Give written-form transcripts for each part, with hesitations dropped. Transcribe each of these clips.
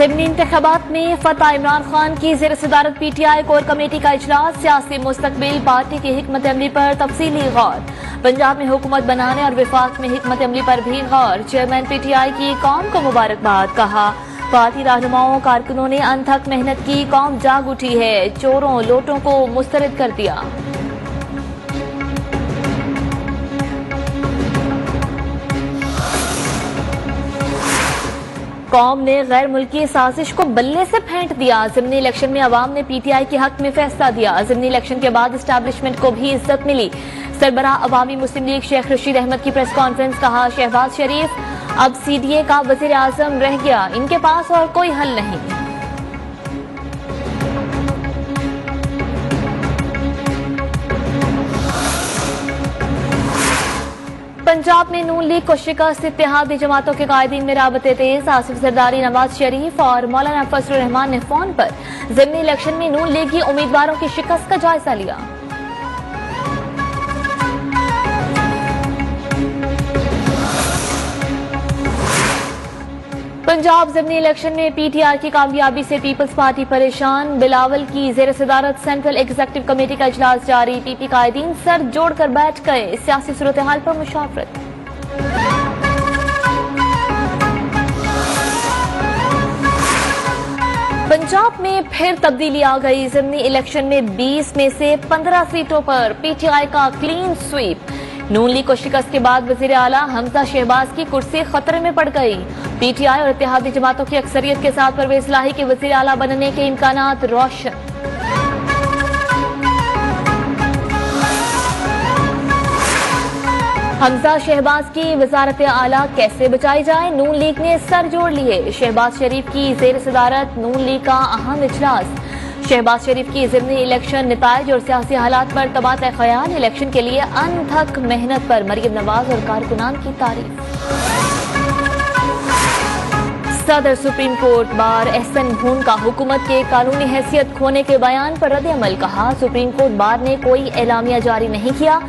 ज़िमनी इंतखाबात में फतह इमरान खान की ज़ेर सदारत PTI कोर कमेटी का इजलास। सियासी मुस्तकबिल, पार्टी की हिकमत अमली पर तफसीली गौर। पंजाब में हुकूमत बनाने और विफाक में हिकमत अमली पर भी गौर। चेयरमैन PTI की कौम को मुबारकबाद। कहा, पार्टी रहनुमाओं कारकुनों ने अनथक मेहनत की, कौम जाग उठी है, चोरों लोटों को मुस्तरद कर दिया। कौम ने गैर मुल्की साजिश को बल्ले से फेंट दिया। ज़िमनी इलेक्शन में अवाम ने PTI के हक में फैसला दिया। ज़िमनी इलेक्शन के बाद एस्टैब्लिशमेंट को भी इज्जत मिली। सरबराह अवामी मुस्लिम लीग शेख रशीद अहमद की प्रेस कॉन्फ्रेंस। कहा, शहबाज शरीफ अब CDA का वजीर आजम रह गया, इनके पास और कोई हल नहीं। पंजाब में नून लीग को शिकस्त। इत्तेहादी जमातों के कायदीन में राबते तेज। आसिफ जरदारी, नवाज शरीफ और मौलाना फजलुर रहमान ने फोन पर ज़िमनी इलेक्शन में नून लीगी उम्मीदवारों की शिकस्त का जायजा लिया। पंजाब ज़िमनी इलेक्शन में PTI की कामयाबी से पीपल्स पार्टी परेशान। बिलावल की ज़ेर सदारत सेंट्रल एग्जीक्यूटिव कमेटी का इजलास जारी। PP कायदीन सर जोड़कर बैठ गए। सियासी सूरत हाल पर मुशावरत। पंजाब में फिर तब्दीली आ गई। ज़िमनी इलेक्शन में 20 में से 15 सीटों पर PTI का क्लीन स्वीप। नून लीग को शिकस्त के बाद वजीर आला हमजा शहबाज की कुर्सी खतरे में पड़ गई। PTI और इत्तेहादी जमातों की अक्सरियत के साथ परवेज इलाही के वजीर आला बनने के इम्कानात रोशन। हमजा शहबाज की वजारत आला कैसे बचाई जाए, नून लीग ने सर जोड़ लिए। शहबाज शरीफ की जेर सदारत नून लीग का अहम इजलास। शहबाज शरीफ की ज़िमनी इलेक्शन निताइज और सियासी हालात पर तबादला ख्याल। इलेक्शन के लिए अनथक मेहनत पर मरियम नवाज और कारकुनान की तारीफ। सदर सुप्रीम कोर्ट बार एहसन भून का हुकूमत के कानूनी हैसियत खोने के बयान पर रद्द-ए-अमल। कहा, सुप्रीम कोर्ट बार ने कोई एलामिया जारी नहीं किया।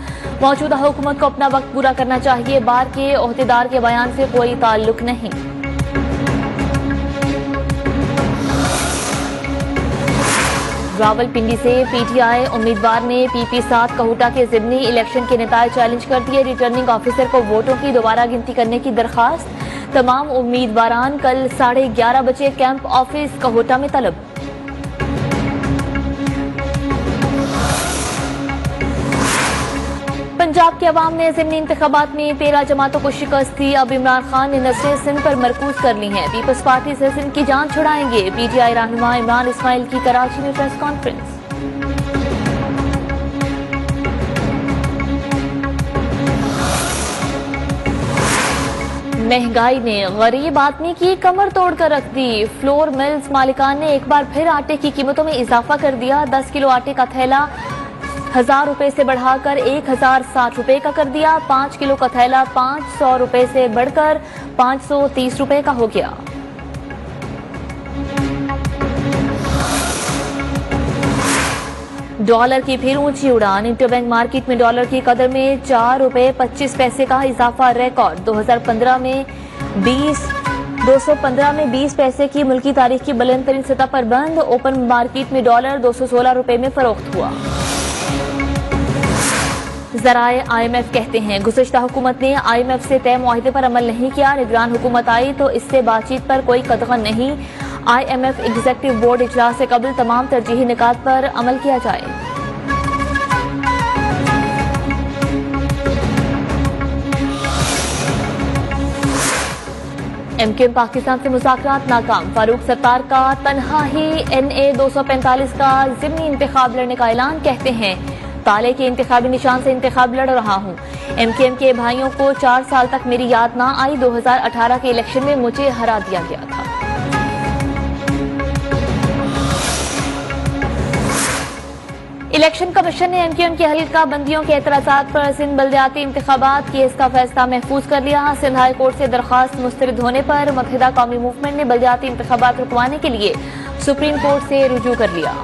मौजूदा हुकूमत को अपना वक्त पूरा करना चाहिए। बार के ओहदेदार के बयान से कोई ताल्लुक नहीं। रावलपिंडी से PTI उम्मीदवार ने PP 7 कहूटा के ज़िमनी इलेक्शन के नेताज चैलेंज कर दिए। रिटर्निंग ऑफिसर को वोटों की दोबारा गिनती करने की दरखास्त। तमाम उम्मीदवारान कल 11:30 बजे कैंप ऑफिस कहूटा में तलब। पंजाब के अवाम ने ज़िमनी इंतखाबात में 13 जमातों को शिकस्त दी। अब इमरान खान ने नस्रें सिंध पर मरकूज कर ली हैं। पीपल्स पार्टी से सिंध की जान छुड़ाएंगे। PTI रहनुमा इमरान इस्माइल की कराची में प्रेस कॉन्फ्रेंस। महंगाई ने गरीब आदमी की कमर तोड़कर रख दी। फ्लोर मिल्स मालिकान ने एक बार फिर आटे की कीमतों में इजाफा कर दिया। 10 किलो आटे का थैला 1000 रुपए से बढ़ाकर 1060 रुपए का कर दिया। 5 किलो का थैला 500 रुपए से बढ़कर 530 रुपए का हो गया। डॉलर की फिर ऊंची उड़ान। इंटरबैंक मार्केट में डॉलर की कदर में 4 रुपए 25 पैसे का इजाफा। रिकॉर्ड 215 में 20 पैसे की मुल्की तारीख की बुलंद तरीन सतह पर बंद। ओपन मार्केट में डॉलर 216 रुपए में फरोख्त हुआ। ज़राए IMF कहते हैं, गुज़श्ता हुकूमत ने IMF से तय मुआहिदे पर अमल नहीं किया। निगरान हुकूमत आई तो इससे बातचीत पर कोई कदगन नहीं। IMF एग्जीक्यूटिव बोर्ड इजलास से कबल तमाम तरजीही निकात पर अमल किया जाए। MKM पाकिस्तान से मुज़ाकरात नाकाम। फारूक सत्तार का तन्हा ही NA 245 का ज़िमनी इंतखाब लड़ने का ऐलान। कहते हैं, ताले के इंतखाबी निशान से इंतखाब लड़ रहा हूँ। MKM के भाइयों को 4 साल तक मेरी याद ना आई। 2018 के इलेक्शन में मुझे हरा दिया गया था। इलेक्शन कमीशन ने MKM की हल्का बंदियों के एतराज़ात पर सिंध बल्दियाती इंतखाबात केस का फैसला महफूज कर लिया। सिंध हाई कोर्ट से दरखास्त मुस्तरद होने पर मुत्तहिदा कौमी मूवमेंट ने बल्दियाती इंतखाबात रुकवाने के लिए सुप्रीम कोर्ट से रुजू कर लिया।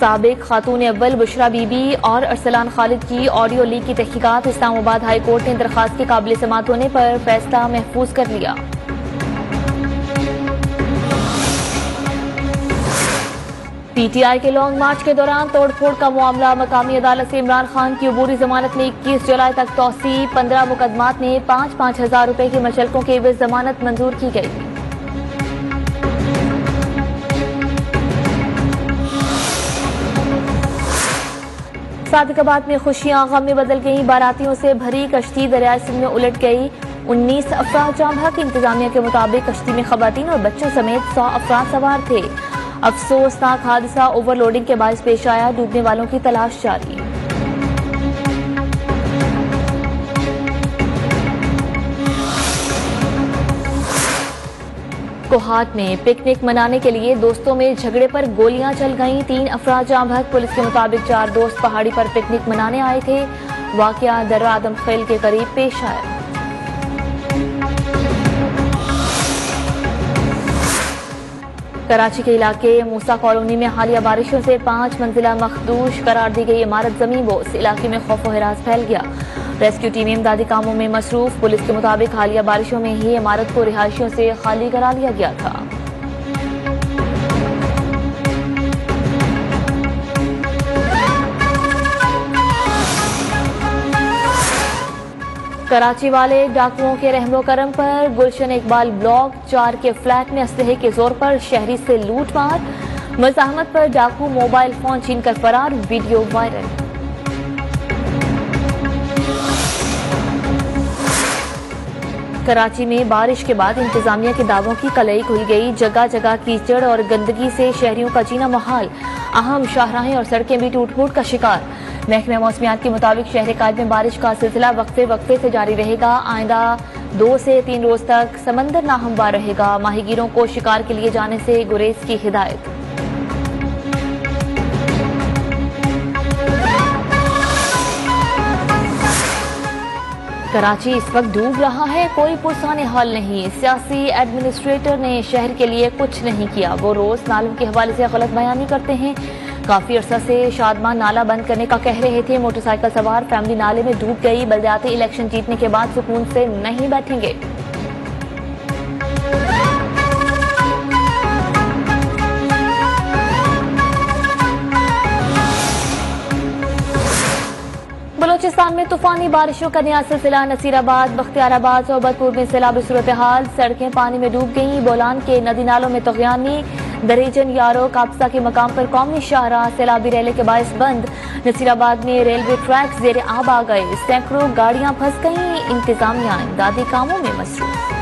साबिक खातून अव्वल बुशरा बीबी और अरसलान खालिद की ऑडियो लीक की तहकीकात। इस्लामाबाद हाई कोर्ट ने दरखास्त के काबिल समाअत होने पर फैसला महफूज कर लिया। पीटीआई के लॉन्ग मार्च के दौरान तोड़फोड़ का मामला। मकामी अदालत से इमरान खान की अबूरी जमानत में 21 जुलाई तक तौसी। 15 मुकदमात में 5-5 हजार रुपए की मशल्कों की एवज जमानत मंजूर की गई। सादिकाबाद में खुशियां गम में बदल गई। बारातियों से भरी कश्ती दरियाई सिंध में उलट गई। 19 अफराद जाम बहक। इंतजामिया के मुताबिक कश्ती में खवातीन और बच्चों समेत 100 अफराद सवार थे। अफसोसनाक हादसा ओवरलोडिंग के बायस पेश आया। डूबने वालों की तलाश जारी। कोहाट में पिकनिक मनाने के लिए दोस्तों में झगड़े पर गोलियां चल गईं। 3 अफराद जाम बहक। पुलिस के मुताबिक 4 दोस्त पहाड़ी पर पिकनिक मनाने आए थे। वाकया दर्रा आदम खेल के करीब पेश आया। कराची के इलाके मूसा कॉलोनी में हालिया बारिशों से 5 मंजिला मखदूश करार दी गई इमारत जमीन बोस। इलाके में खौफ व हिरास फैल गया। रेस्क्यू टीमें इमदादी कामों में मसरूफ। पुलिस के मुताबिक हालिया बारिशों में ही इमारत को रिहायशियों से खाली करा लिया गया था। कराची वाले डाकुओं के रहमो करम पर। गुलशन इकबाल ब्लॉक 4 के फ्लैट में असलहे के जोर पर शहरी से लूटमार। मज़ाहमत पर डाकू मोबाइल फोन छीनकर फरार। Video viral. कराची में बारिश के बाद इंतजामिया के दावों की कलई खुल गई। जगह जगह कीचड़ और गंदगी से शहरियों का जीना मुहाल। अहम शाहराहें और सड़कें भी टूट फूट का शिकार। महकमा मौसमियात के मुताबिक शहर कायद में बारिश का सिलसिला वक्फे वक्फे से जारी रहेगा। आइंदा 2 से 3 रोज तक समंदर नाहमवार रहेगा। माहीगीरों को शिकार के लिए जाने से गुरेज की हिदायत। कराची इस वक्त डूब रहा है। कोई पुरसाने हाल नहीं। सियासी एडमिनिस्ट्रेटर ने शहर के लिए कुछ नहीं किया। वो रोज नालों के हवाले से गलत बयानी करते हैं। काफी अरसा से शादमान नाला बंद करने का कह रहे थे। मोटरसाइकिल सवार फैमिली नाले में डूब गई। बलदियाती इलेक्शन जीतने के बाद सुकून से नहीं बैठेंगे। बलोचिस्तान में तूफानी बारिशों का नया सिलसिला। नसीराबाद, बख्तियाराबाद, सोबतपुर में सैलाबी सूरत हाल। सड़कें पानी में डूब गईं। बोलान के नदी नालों में तगयानी। दरेजन यारो काबसा के मकाम पर कौमी शाहराह सैलाबी रैली के बायस बंद। नसीराबाद में रेलवे ट्रैक जेर आब आ गए। सैकड़ों गाड़ियां फंस गईं। इंतजामिया इमदादी कामों में मसरूफ।